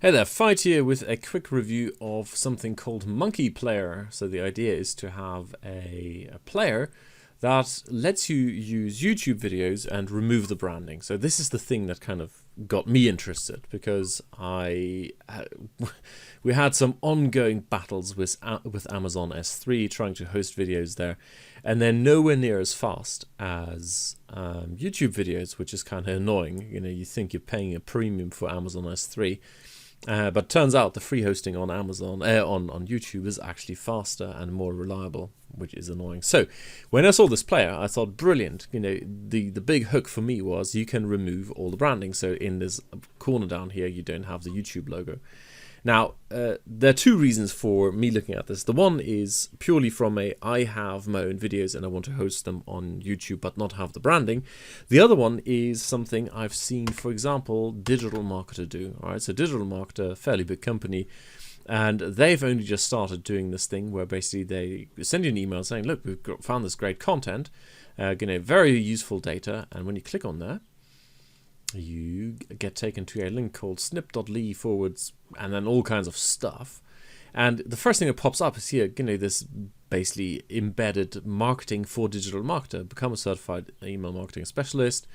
Hey there, Fight here with a quick review of something called playr. So the idea is to have a player that lets you use YouTube videos and remove the branding. So this is the thing that kind of got me interested, because we had some ongoing battles with Amazon S3 trying to host videos there, and they're nowhere near as fast as YouTube videos, which is kind of annoying. You know, you think you're paying a premium for Amazon S3. But turns out the free hosting on Amazon, on YouTube, is actually faster and more reliable, which is annoying. So when I saw this player, I thought, brilliant. You know, the big hook for me was you can remove all the branding. So in this corner down here, you don't have the YouTube logo. Now, there are two reasons for me looking at this. The one is purely from I have my own videos and I want to host them on YouTube but not have the branding. The other one is something I've seen, for example, Digital Marketer do. All right, so Digital Marketer, fairly big company, and they've only just started doing this thing where basically they send you an email saying, look, we've found this great content, very useful data, and when you click on there, you get taken to a link called snip.ly/ and then all kinds of stuff. And the first thing that pops up is here, this basically embedded marketing for digital marketer, become a certified email marketing specialist.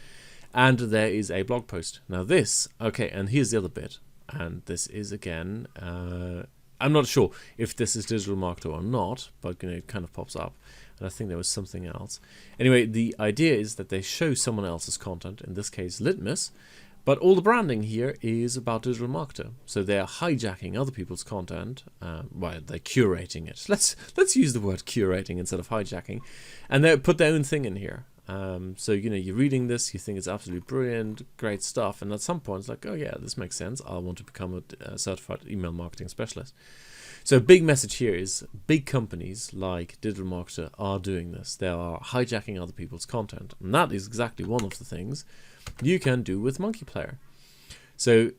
And there is a blog post. Now this, okay, and here's the other bit. And this is again, I'm not sure if this is digital marketer or not, but it kind of pops up. And I think there was something else. Anyway, the idea is that they show someone else's content, in this case Litmus, but all the branding here is about digital marketer. So they're hijacking other people's content, well, they're curating it. Let's use the word curating instead of hijacking, and they put their own thing in here. So you're reading this, you think it's absolutely brilliant, great stuff, and at some point it's like, oh yeah, this makes sense. I want to become a certified email marketing specialist. So big message here is big companies like Digital Marketer are doing this. They are hijacking other people's content, and that is exactly one of the things you can do with playr. So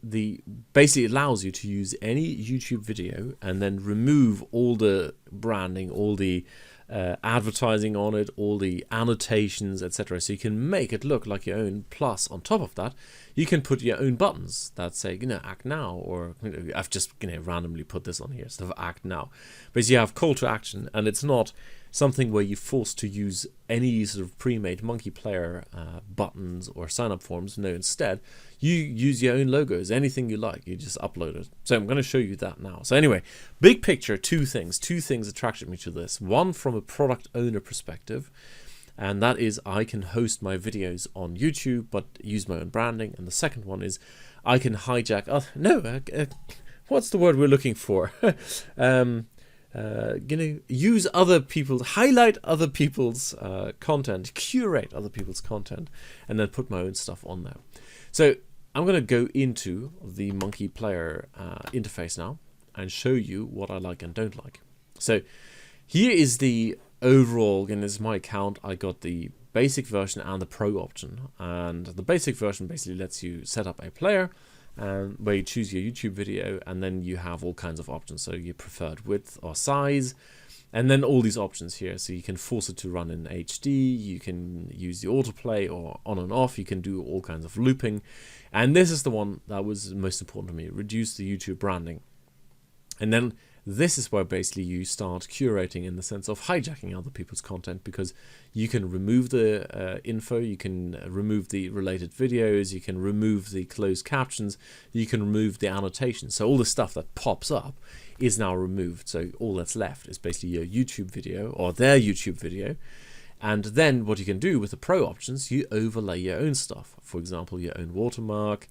basically allows you to use any YouTube video and then remove all the branding, all the advertising on it, all the annotations, etc. So you can make it look like your own. Plus, on top of that, you can put your own buttons that say, act now, or I've just randomly put this on here instead of act now. But you have call to action, and it's not something where you're forced to use any sort of pre-made playr buttons or sign-up forms. No, instead, you use your own logos, anything you like, you just upload it. So I'm going to show you that now. So anyway, big picture, two things attracted me to this. One, from a product owner perspective, and that is I can host my videos on YouTube but use my own branding. And the second one is I can hijack, what's the word we're looking for? Use other people's, highlight other people's content, curate other people's content, and then put my own stuff on there. So I'm going to go into the playr interface now and show you what I like and don't like. So here is the overall, again, this is my account. I got the basic version and the pro option, and the basic version basically lets you set up a player where you choose your YouTube video, and then you have all kinds of options. So your preferred width or size, and then all these options here. So you can force it to run in HD, you can use the autoplay or on and off, you can do all kinds of looping. And this is the one that was most important to me, reduce the YouTube branding. And then this is where basically you start curating in the sense of hijacking other people's content, because you can remove the info, you can remove the related videos, you can remove the closed captions, you can remove the annotations. So all the stuff that pops up is now removed. So all that's left is basically your YouTube video or their YouTube video. And then what you can do with the pro options, you overlay your own stuff. For example, your own watermark,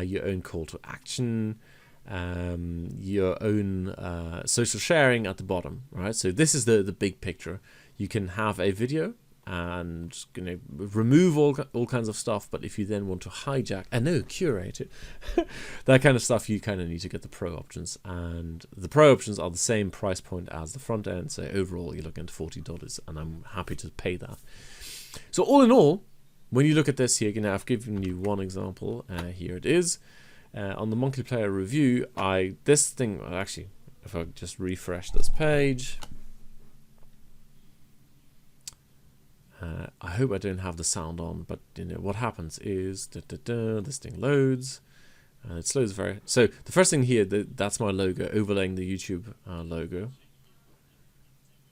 your own call to action, your own social sharing at the bottom, right? So this is the big picture. You can have a video and remove all kinds of stuff, but if you then want to hijack curate it, that kind of stuff, you kind of need to get the pro options, and the pro options are the same price point as the front end. So overall you're looking at $40, and I'm happy to pay that. So all in all, when you look at this here, I've given you one example. Here it is. On the playr review, actually, if I just refresh this page, I hope I don't have the sound on, but what happens is this thing loads, And it slows very. So the first thing here, that's my logo, overlaying the YouTube logo.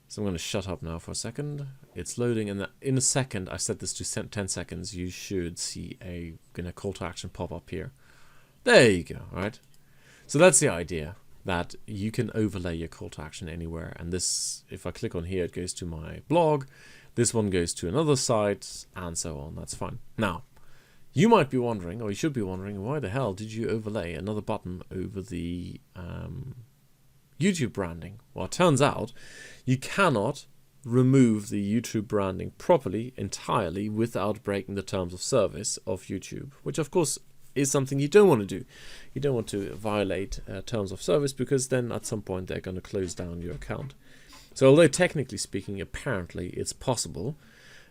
So I'm going to shut up now for a second. It's loading, and in a second, I set this to 10 seconds. You should see a call to action pop up here. There you go. All right. So that's the idea, that you can overlay your call to action anywhere. And this, if I click on here, it goes to my blog. This one goes to another site, and so on. That's fine. Now, you might be wondering, or you should be wondering, why the hell did you overlay another button over the YouTube branding? Well, it turns out you cannot remove the YouTube branding properly, entirely, without breaking the terms of service of YouTube, which of course is something you don't want to do. You don't want to violate terms of service, because then at some point they're going to close down your account. So although technically speaking, apparently it's possible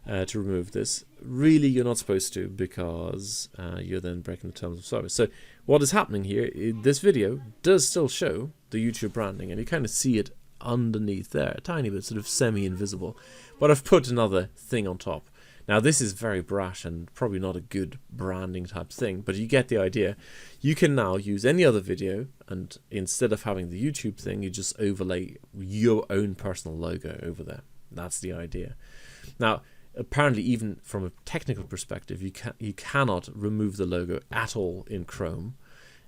to remove this, really you're not supposed to, because you're then breaking the terms of service. So what is happening here, this video does still show the YouTube branding, and you kind of see it underneath there, a tiny bit, sort of semi-invisible, but I've put another thing on top. Now this is very brash and probably not a good branding type thing, but you get the idea. You can now use any other video, and instead of having the YouTube thing, you just overlay your own personal logo over there. That's the idea. Now apparently, even from a technical perspective, you cannot remove the logo at all in Chrome.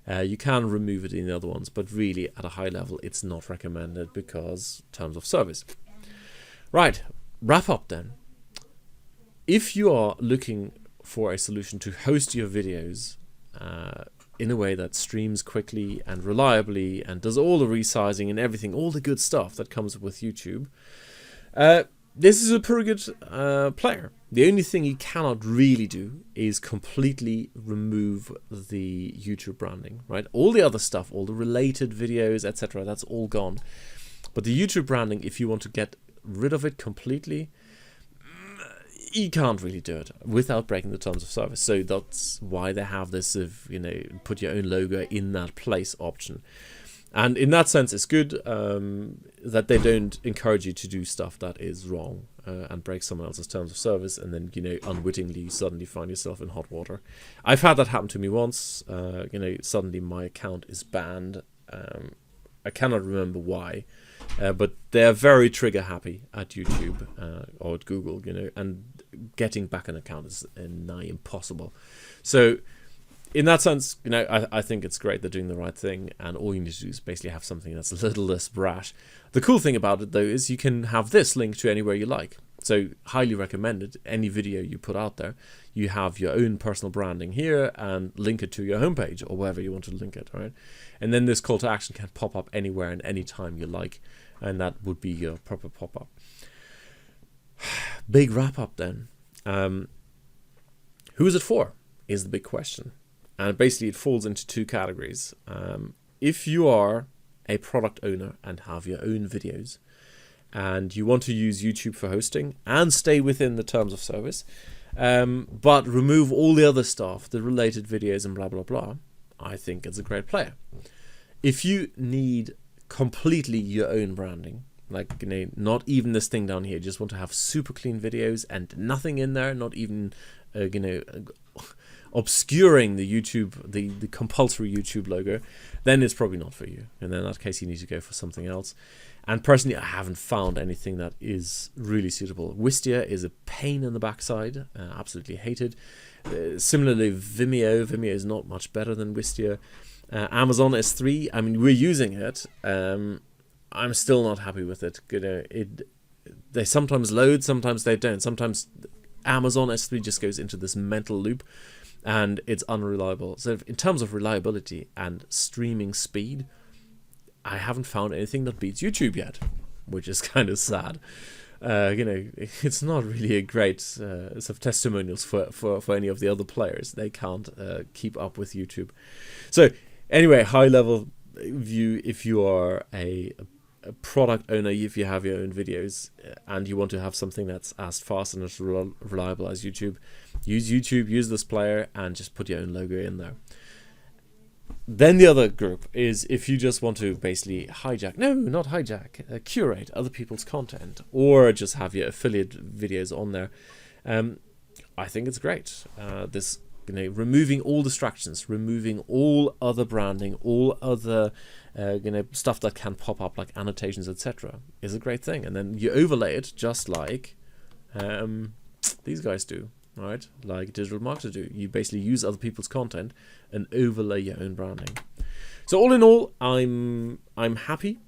You can remove it in the other ones, but really at a high level it's not recommended, because terms of service. Right, wrap up then. If you are looking for a solution to host your videos in a way that streams quickly and reliably and does all the resizing and everything, all the good stuff that comes with YouTube, this is a pretty good player. The only thing you cannot really do is completely remove the YouTube branding, right? All the other stuff, all the related videos, etc., that's all gone. But the YouTube branding, if you want to get rid of it completely, you can't really do it without breaking the terms of service. So that's why they have this put your own logo in that place option. And in that sense, it's good that they don't encourage you to do stuff that is wrong and break someone else's terms of service, and then unwittingly you suddenly find yourself in hot water. I've had that happen to me once. Suddenly my account is banned. I cannot remember why, but they are very trigger happy at YouTube or at Google, and getting back an account is nigh impossible. So in that sense, I think it's great they're doing the right thing, and all you need to do is basically have something that's a little less brash. The cool thing about it, though, is you can have this link to anywhere you like. So highly recommended, any video you put out there, you have your own personal branding here and link it to your homepage or wherever you want to link it, right? And then this call to action can pop up anywhere and any time you like, and that would be your proper pop-up. Big wrap-up then. Who is it for is the big question. And basically it falls into two categories. If you are a product owner and have your own videos, and you want to use YouTube for hosting and stay within the terms of service, but remove all the other stuff, the related videos and blah, blah, blah, I think it's a great player. If you need completely your own branding, like, not even this thing down here, just want to have super clean videos and nothing in there, not even, obscuring the YouTube, the compulsory YouTube logo, then it's probably not for you. And in that case, you need to go for something else. And personally, I haven't found anything that is really suitable. Wistia is a pain in the backside, absolutely hated. Similarly, Vimeo is not much better than Wistia. Amazon S3, I mean, we're using it. I'm still not happy with it. They sometimes load, sometimes they don't. Sometimes Amazon S3 just goes into this mental loop, and it's unreliable. So in terms of reliability and streaming speed, I haven't found anything that beats YouTube yet, which is kind of sad. It's not really a great sort of testimonials for any of the other players. They can't keep up with YouTube. So anyway, high level view, if you are a product owner, if you have your own videos and you want to have something that's as fast and as reliable as YouTube, use this player and just put your own logo in there. Then the other group is if you just want to basically curate other people's content, or just have your affiliate videos on there. I think it's great. This removing all distractions, removing all other branding, all other stuff that can pop up like annotations, etc. is a great thing. And then you overlay it just like these guys do, right? Like digital marketers do. You basically use other people's content and overlay your own branding. So all in all, I'm happy.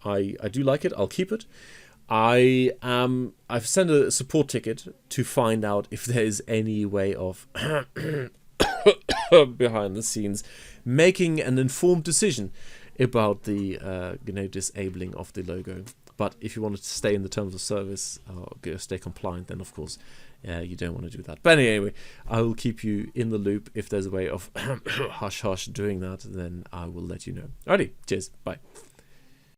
I do like it. I'll keep it. I've sent a support ticket to find out if there is any way of behind the scenes making an informed decision about the disabling of the logo. But if you wanted to stay in the terms of service or stay compliant, then of course you don't want to do that. But anyway, I will keep you in the loop. If there's a way of hush hush doing that, then I will let you know. Alrighty, cheers, bye.